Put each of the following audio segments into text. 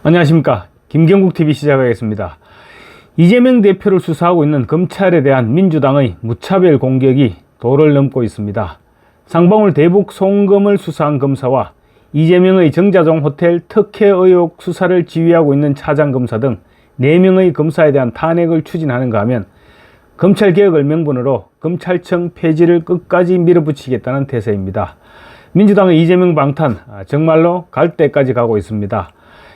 안녕하십니까. 김경국TV 시작하겠습니다. 이재명 대표를 수사하고 있는 검찰에 대한 민주당의 무차별 공격이 도를 넘고 있습니다. 쌍방울 대북 송금을 수사한 검사와 이재명의 정자동 호텔 특혜 의혹 수사를 지휘하고 있는 차장검사 등 4명의 검사에 대한 탄핵을 추진하는가 하면 검찰개혁을 명분으로 검찰청 폐지를 끝까지 밀어붙이겠다는 태세입니다. 민주당의 이재명 방탄 정말로 갈 때까지 가고 있습니다.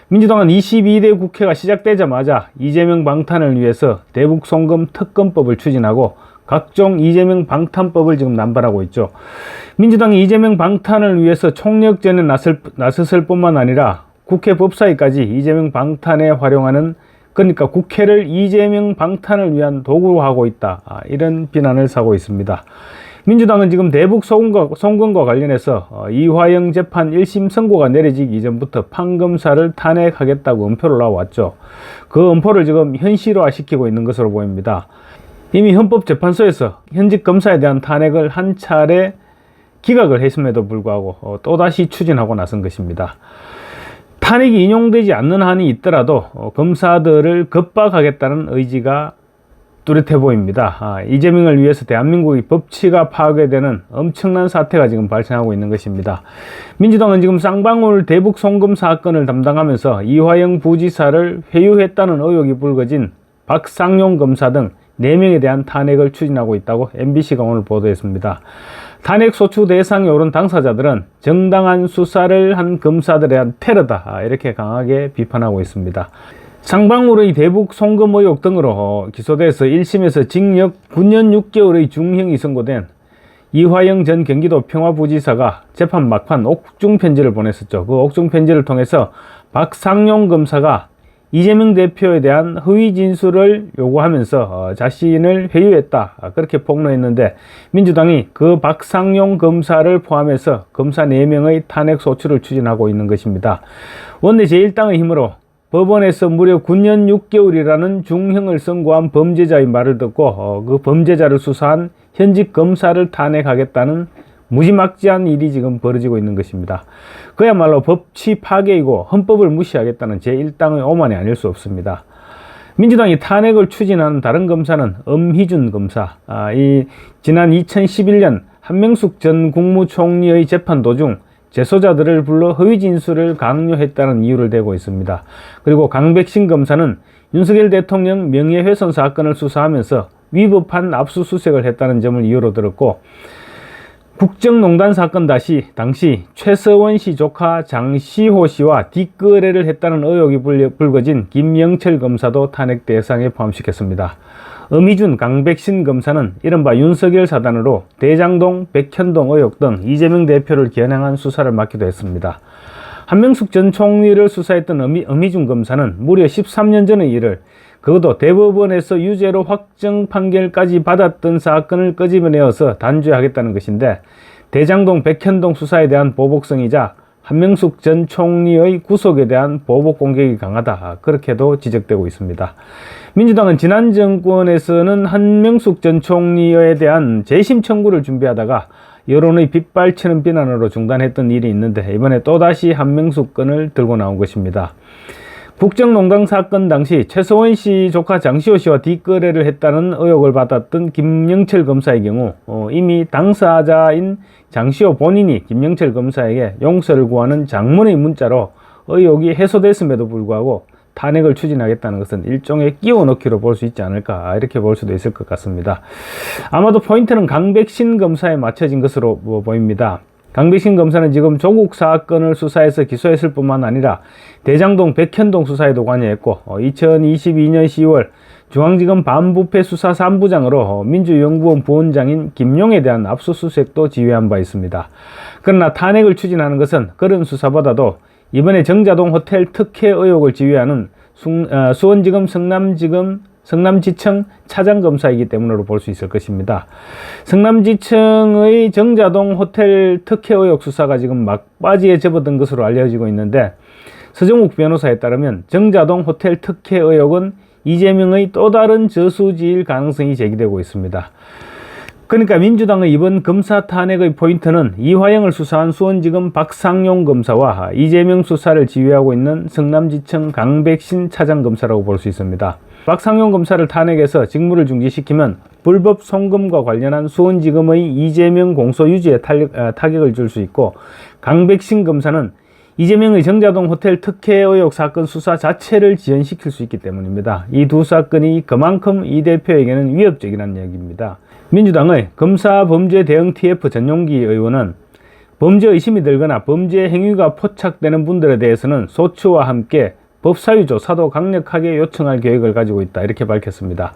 민주당은 22대 국회가 시작되자마자 이재명 방탄을 위해서 대북 송금 특검법을 추진하고 각종 이재명 방탄법을 지금 남발하고 있죠. 민주당이 이재명 방탄을 위해서 총력전에 나섰을 뿐만 아니라 국회 법사위까지 이재명 방탄에 활용하는, 그러니까 국회를 이재명 방탄을 위한 도구로 하고 있다, 이런 비난을 사고 있습니다. 민주당은 지금 대북 송금과 관련해서 이화영 재판 1심 선고가 내려지기 이전부터 판검사를 탄핵하겠다고 엄포를 놔왔죠. 그 엄포를 지금 현실화 시키고 있는 것으로 보입니다. 이미 헌법재판소에서 현직 검사에 대한 탄핵을 한 차례 기각을 했음에도 불구하고 또다시 추진하고 나선 것입니다. 탄핵이 인용되지 않는 한이 있더라도 검사들을 겁박하겠다는 의지가 뚜렷해 보입니다. 이재명을 위해서 대한민국의 법치가 파괴되는 엄청난 사태가 지금 발생하고 있는 것입니다. 민주당은 지금 쌍방울 대북 송금 사건을 담당하면서 이화영 부지사를 회유했다는 의혹이 불거진 박상용 검사 등 4명에 대한 탄핵을 추진하고 있다고 MBC가 오늘 보도했습니다. 탄핵 소추 대상에 오른 당사자들은 정당한 수사를 한 검사들에 대한 테러다, 이렇게 강하게 비판하고 있습니다. 쌍방울의 대북 송금 의혹 등으로 기소돼서 1심에서 징역 9년 6개월의 중형이 선고된 이화영 전 경기도 평화부지사가 재판 막판 옥중 편지를 보냈었죠. 그 옥중 편지를 통해서 박상용 검사가 이재명 대표에 대한 허위 진술을 요구하면서 자신을 회유했다, 그렇게 폭로했는데, 민주당이 그 박상용 검사를 포함해서 검사 4명의 탄핵 소추를 추진하고 있는 것입니다. 원내 제1당의 힘으로 법원에서 무려 9년 6개월이라는 중형을 선고한 범죄자의 말을 듣고 그 범죄자를 수사한 현직 검사를 탄핵하겠다는 무지막지한 일이 지금 벌어지고 있는 것입니다. 그야말로 법치 파괴이고 헌법을 무시하겠다는 제1당의 오만이 아닐 수 없습니다. 민주당이 탄핵을 추진하는 다른 검사는 엄희준 검사, 지난 2011년 한명숙 전 국무총리의 재판 도중 재소자들을 불러 허위 진술을 강요했다는 이유를 대고 있습니다. 그리고 강백신 검사는 윤석열 대통령 명예훼손 사건을 수사하면서 위법한 압수수색을 했다는 점을 이유로 들었고, 국정농단 사건 당시 최서원 씨 조카 장시호 씨와 뒷거래를 했다는 의혹이 불거진 김영철 검사도 탄핵 대상에 포함시켰습니다. 엄희준, 강백신 검사는 이른바 윤석열 사단으로 대장동, 백현동 의혹 등 이재명 대표를 겨냥한 수사를 맡기도 했습니다. 한명숙 전 총리를 수사했던 엄희준 검사는 무려 13년 전의 일을, 그것도 대법원에서 유죄로 확정 판결까지 받았던 사건을 끄집어내어서 단죄하겠다는 것인데, 대장동, 백현동 수사에 대한 보복성이자 한명숙 전 총리의 구속에 대한 보복 공격이 강하다, 그렇게도 지적되고 있습니다. 민주당은 지난 정권에서는 한명숙 전 총리에 대한 재심 청구를 준비하다가 여론의 빗발치는 비난으로 중단했던 일이 있는데, 이번에 또다시 한명숙 건을 들고 나온 것입니다. 국정농단 사건 당시 최서원 씨 조카 장시호 씨와 뒷거래를 했다는 의혹을 받았던 김영철 검사의 경우 이미 당사자인 장시호 본인이 김영철 검사에게 용서를 구하는 장문의 문자로 의혹이 해소됐음에도 불구하고 탄핵을 추진하겠다는 것은 일종의 끼워 넣기로 볼 수 있지 않을까, 이렇게 볼 수도 있을 것 같습니다. 아마도 포인트는 강백신 검사에 맞춰진 것으로 보입니다. 강백신 검사는 지금 조국 사건을 수사해서 기소했을 뿐만 아니라 대장동, 백현동 수사에도 관여했고 2022년 10월 중앙지검 반부패 수사 3부장으로 민주연구원 부원장인 김용에 대한 압수수색도 지휘한 바 있습니다. 그러나 탄핵을 추진하는 것은 그런 수사보다도 이번에 정자동 호텔 특혜 의혹을 지휘하는 수원지검 성남지청 차장검사이기 때문으로 볼 수 있을 것입니다. 성남지청의 정자동 호텔 특혜 의혹 수사가 지금 막바지에 접어든 것으로 알려지고 있는데, 서정욱 변호사에 따르면 정자동 호텔 특혜 의혹은 이재명의 또 다른 저수지일 가능성이 제기되고 있습니다. 그러니까 민주당의 이번 검사 탄핵의 포인트는 이화영을 수사한 수원지검 박상용 검사와 이재명 수사를 지휘하고 있는 성남지청 강백신 차장검사라고 볼 수 있습니다. 박상용 검사를 탄핵해서 직무를 중지시키면 불법 송금과 관련한 수원지검의 이재명 공소 유지에 타격을 줄 수 있고, 강백신 검사는 이재명의 정자동 호텔 특혜 의혹 사건 수사 자체를 지연시킬 수 있기 때문입니다. 이 두 사건이 그만큼 이 대표에게는 위협적이라는 얘기입니다. 민주당의 검사범죄 대응 TF 전용기 의원은 범죄 의심이 들거나 범죄 행위가 포착되는 분들에 대해서는 소추와 함께 법사위 조사도 강력하게 요청할 계획을 가지고 있다, 이렇게 밝혔습니다.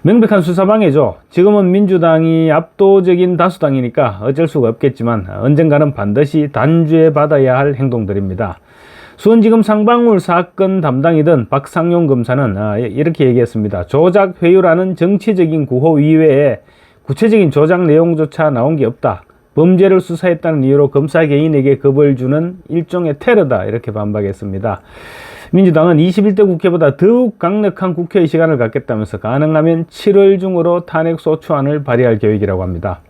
명백한 수사방해죠. 지금은 민주당이 압도적인 다수당이니까 어쩔 수가 없겠지만 언젠가는 반드시 단죄 받아야 할 행동들입니다. 수원지검 상방울 사건 담당이던 박상용 검사는 이렇게 얘기했습니다. 조작 회유라는 정치적인 구호 이외에 구체적인 조작 내용조차 나온 게 없다. 범죄를 수사했다는 이유로 검사 개인에게 겁을 주는 일종의 테러다, 이렇게 반박했습니다. 민주당은 21대 국회보다 더욱 강력한 국회의 시간을 갖겠다면서 가능하면 7월 중으로 탄핵 소추안을 발의할 계획이라고 합니다.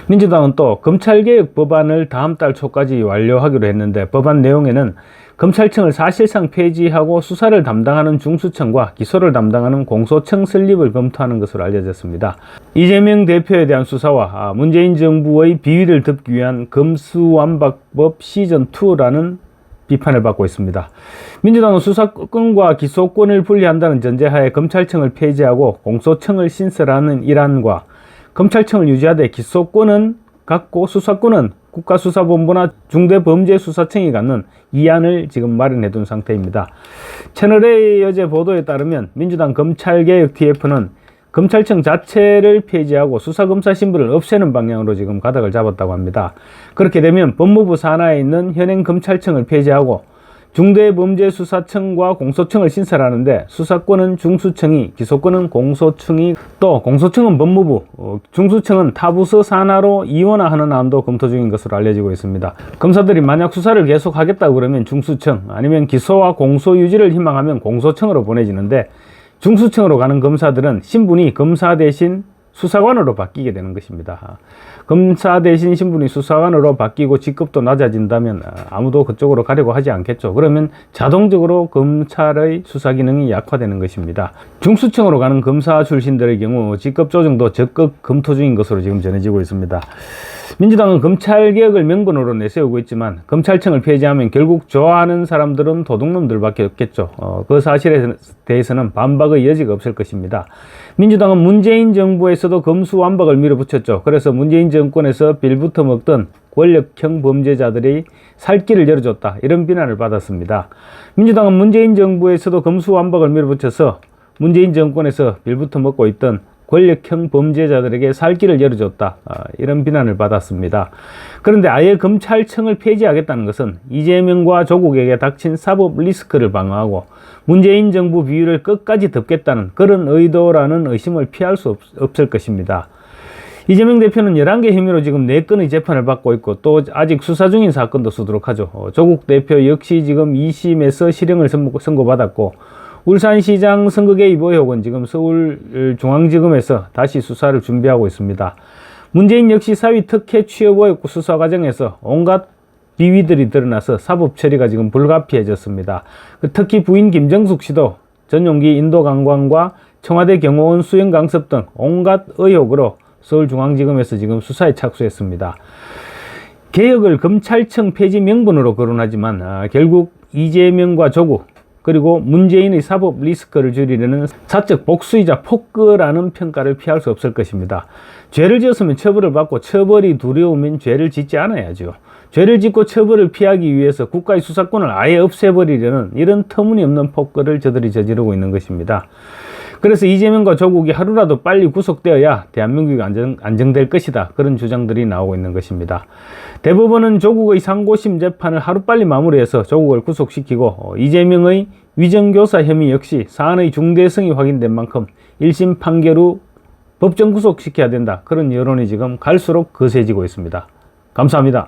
민주당은 또 검찰개혁 법안을 다음 달 초까지 완료하기로 했는데, 법안 내용에는 검찰청을 사실상 폐지하고 수사를 담당하는 중수청과 기소를 담당하는 공소청 설립을 검토하는 것으로 알려졌습니다. 이재명 대표에 대한 수사와 문재인 정부의 비위를 덮기 위한 검수완박법 시즌2라는 비판을 받고 있습니다. 민주당은 수사권과 기소권을 분리한다는 전제하에 검찰청을 폐지하고 공소청을 신설하는 일환과 검찰청을 유지하되 기소권은 갖고 수사권은 국가수사본부나 중대범죄수사청이 갖는 이안을 지금 마련해둔 상태입니다. 채널A 어제 보도에 따르면 민주당 검찰개혁 TF는 검찰청 자체를 폐지하고 수사검사 신분을 없애는 방향으로 지금 가닥을 잡았다고 합니다. 그렇게 되면 법무부 산하에 있는 현행 검찰청을 폐지하고 중대범죄수사청과 공소청을 신설하는데, 수사권은 중수청이, 기소권은 공소청이, 또 공소청은 법무부, 중수청은 타부서 산하로 이원화하는 안도 검토 중인 것으로 알려지고 있습니다. 검사들이 만약 수사를 계속하겠다고 그러면 중수청, 아니면 기소와 공소 유지를 희망하면 공소청으로 보내지는데, 중수청으로 가는 검사들은 신분이 검사 대신 수사관으로 바뀌게 되는 것입니다. 검사 대신 신분이 수사관으로 바뀌고 직급도 낮아진다면 아무도 그쪽으로 가려고 하지 않겠죠. 그러면 자동적으로 검찰의 수사 기능이 약화되는 것입니다. 중수청으로 가는 검사 출신들의 경우 직급 조정도 적극 검토 중인 것으로 지금 전해지고 있습니다. 민주당은 검찰개혁을 명분으로 내세우고 있지만 검찰청을 폐지하면 결국 좋아하는 사람들은 도둑놈들밖에 없겠죠. 그 사실에 대해서는 반박의 여지가 없을 것입니다. 민주당은 문재인 정부에서도 검수완박을 밀어붙였죠. 그래서 문재인 정권에서 빌부터 먹던 권력형 범죄자들이 살 길을 열어줬다, 이런 비난을 받았습니다. 민주당은 문재인 정부에서도 검수완박을 밀어붙여서 문재인 정권에서 빌부터 먹고 있던 권력형 범죄자들에게 살 길을 열어줬다, 이런 비난을 받았습니다. 그런데 아예 검찰청을 폐지하겠다는 것은 이재명과 조국에게 닥친 사법 리스크를 방어하고 문재인 정부 비위를 끝까지 덮겠다는 그런 의도라는 의심을 피할 수 없을 것입니다. 이재명 대표는 11개 혐의로 지금 4건의 재판을 받고 있고, 또 아직 수사 중인 사건도 수두룩하죠. 조국 대표 역시 지금 2심에서 실형을 선고받았고, 울산시장 선거 개입 의혹은 지금 서울중앙지검에서 다시 수사를 준비하고 있습니다. 문재인 역시 사위 특혜 취업 의혹 수사 과정에서 온갖 비위들이 드러나서 사법 처리가 지금 불가피해졌습니다. 특히 부인 김정숙 씨도 전용기 인도 관광과 청와대 경호원 수행 강습 등 온갖 의혹으로 서울중앙지검에서 지금 수사에 착수했습니다. 개혁을 검찰청 폐지 명분으로 거론하지만 결국 이재명과 조국, 그리고 문재인의 사법 리스크를 줄이려는 사적 복수이자 폭거라는 평가를 피할 수 없을 것입니다. 죄를 지었으면 처벌을 받고, 처벌이 두려우면 죄를 짓지 않아야죠. 죄를 짓고 처벌을 피하기 위해서 국가의 수사권을 아예 없애버리려는 이런 터무니없는 폭거를 저들이 저지르고 있는 것입니다. 그래서 이재명과 조국이 하루라도 빨리 구속되어야 대한민국이 안정될 것이다, 그런 주장들이 나오고 있는 것입니다. 대법원은 조국의 상고심 재판을 하루빨리 마무리해서 조국을 구속시키고, 이재명의 위정교사 혐의 역시 사안의 중대성이 확인된 만큼 1심 판결 후 법정 구속시켜야 된다, 그런 여론이 지금 갈수록 거세지고 있습니다. 감사합니다.